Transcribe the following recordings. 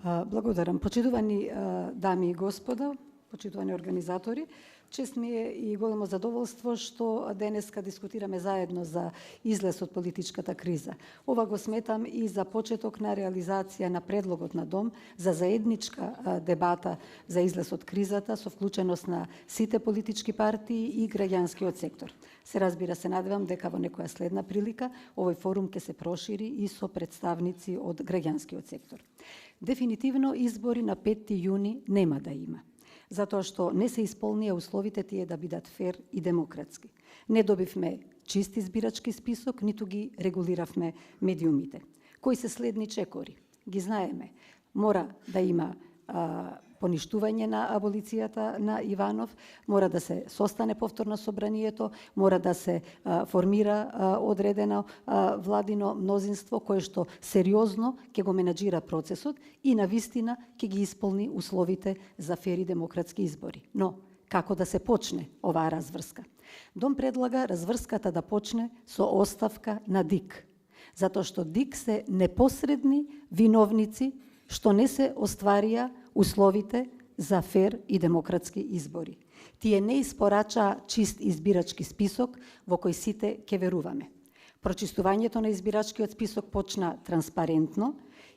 Благодарам. Почитувани дами и господа, почитувани организатори, чест ми е и големо задоволство што денеска дискутираме заедно за излез од политичката криза. Ова го сметам и за почеток на реализација на предлогот на Дом за заедничка дебата за излез од кризата со вклученост на сите политички партии и граѓанскиот сектор. Се разбира, се надевам дека во некоја следна прилика овој форум ќе се прошири и со представници од граѓанскиот сектор. Дефинитивно избори на 5 јуни нема да има, затоа што не се исполнија условите тие да бидат фер и демократски. Не добивме чист избирачки список, ниту ги регулиравме медиумите. Кои се следни чекори? Ги знаеме. Мора да има поништување на аболицијата на Иванов, мора да се состане повторно собранието, мора да се формира одредено владино мнозинство кое што сериозно ќе го менаџира процесот и на вистина ќе ги исполни условите за фери демократски избори. Но како да се почне оваа разврска? Дом предлага разврската да почне со оставка на ДИК, затоа што ДИК се непосредни виновници што не се остварија условите за фер и демократски избори. Тие не испорачаа чист избирачки список во кој сите ќе веруваме. Прочистувањето на избирачкиот список почна транспарентно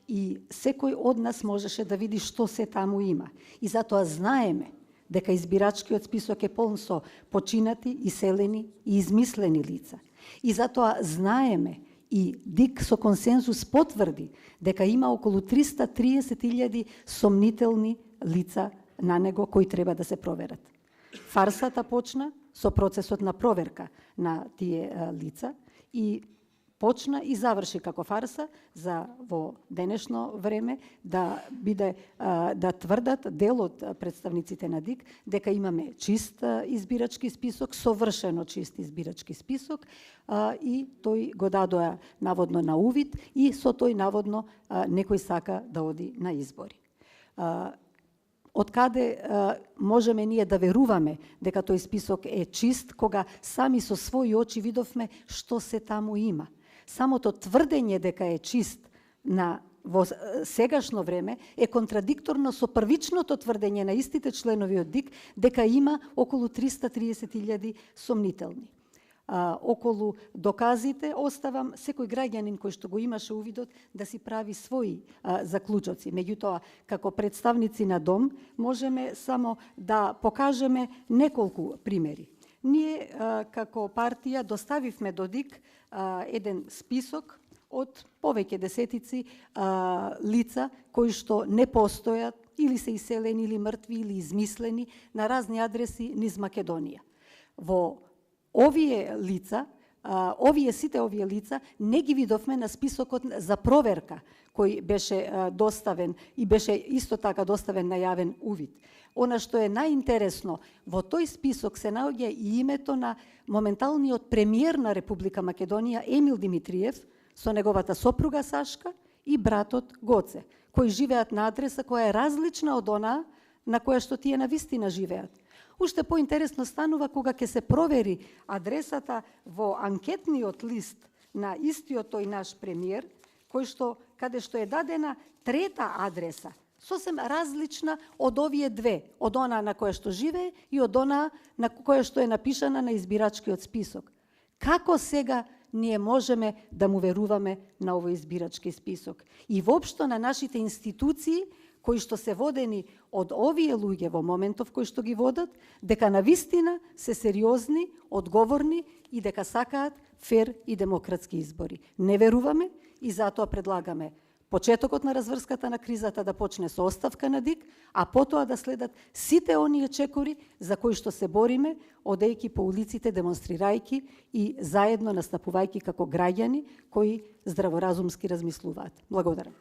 и секој од нас можеше да види што се таму има. И затоа знаеме дека избирачкиот список е полн со починати, иселени и измислени лица. И затоа знаеме и ДИК со консензус потврди дека има околу 330.000 сомнителни лица на него кои треба да се проверат. Фарсата почна со процесот на проверка на тие лица и почна и заврши како фарса за во денешно време да биде да тврдат дел од представниците на ДИК дека имаме чист избирачки список, совршено чист избирачки список и тој го дадоа наводно на увид и со тој наводно некој сака да оди на избори. Од каде можеме ние да веруваме дека тој список е чист кога сами со своји очи видовме што се таму има? Самото тврдење дека е чист во сегашно време е контрадикторно со првичното тврдење на истите членови од ДИК дека има околу 330.000 сомнителни. Околу доказите оставам секој граѓанин кој што го имаше увидот да си прави своји заклучоци. Меѓутоа, како представници на Дом, можеме само да покажеме неколку примери. Ние како партија доставивме до ДИК еден список од повеќе десетици лица кои што не постојат или се иселени или мртви или измислени на разни адреси низ Македонија. Во сите овие лица не ги видовме на списокот за проверка кој беше доставен и беше исто така доставен на јавен увид. Она што е најинтересно, во тој список се наоѓа и името на моменталниот премиер на Република Македонија Емил Димитриев со неговата сопруга Сашка и братот Гоце, кои живеат на адреса која е различна од онаа на која што тие навистина живеат. Уште поинтересно станува кога ќе се провери адресата во анкетниот лист на истиот тој наш премиер, каде што е дадена трета адреса, сосем различна од овие две, од онаа на која што живее и од онаа на која што е напишана на избирачкиот список. Како сега ние можеме да му веруваме на овој избирачки список? И воопшто на нашите институции кои што се водени од овие луѓе во моментов кои што ги водат, дека навистина се сериозни, одговорни и дека сакаат фер и демократски избори. Не веруваме и затоа предлагаме почетокот на разврската на кризата да почне со оставка на ДИК, а потоа да следат сите оние чекори за кои што се бориме, одејќи по улиците, демонстрирајќи и заедно настапувајќи како граѓани кои здраворазумски размислуваат. Благодарам.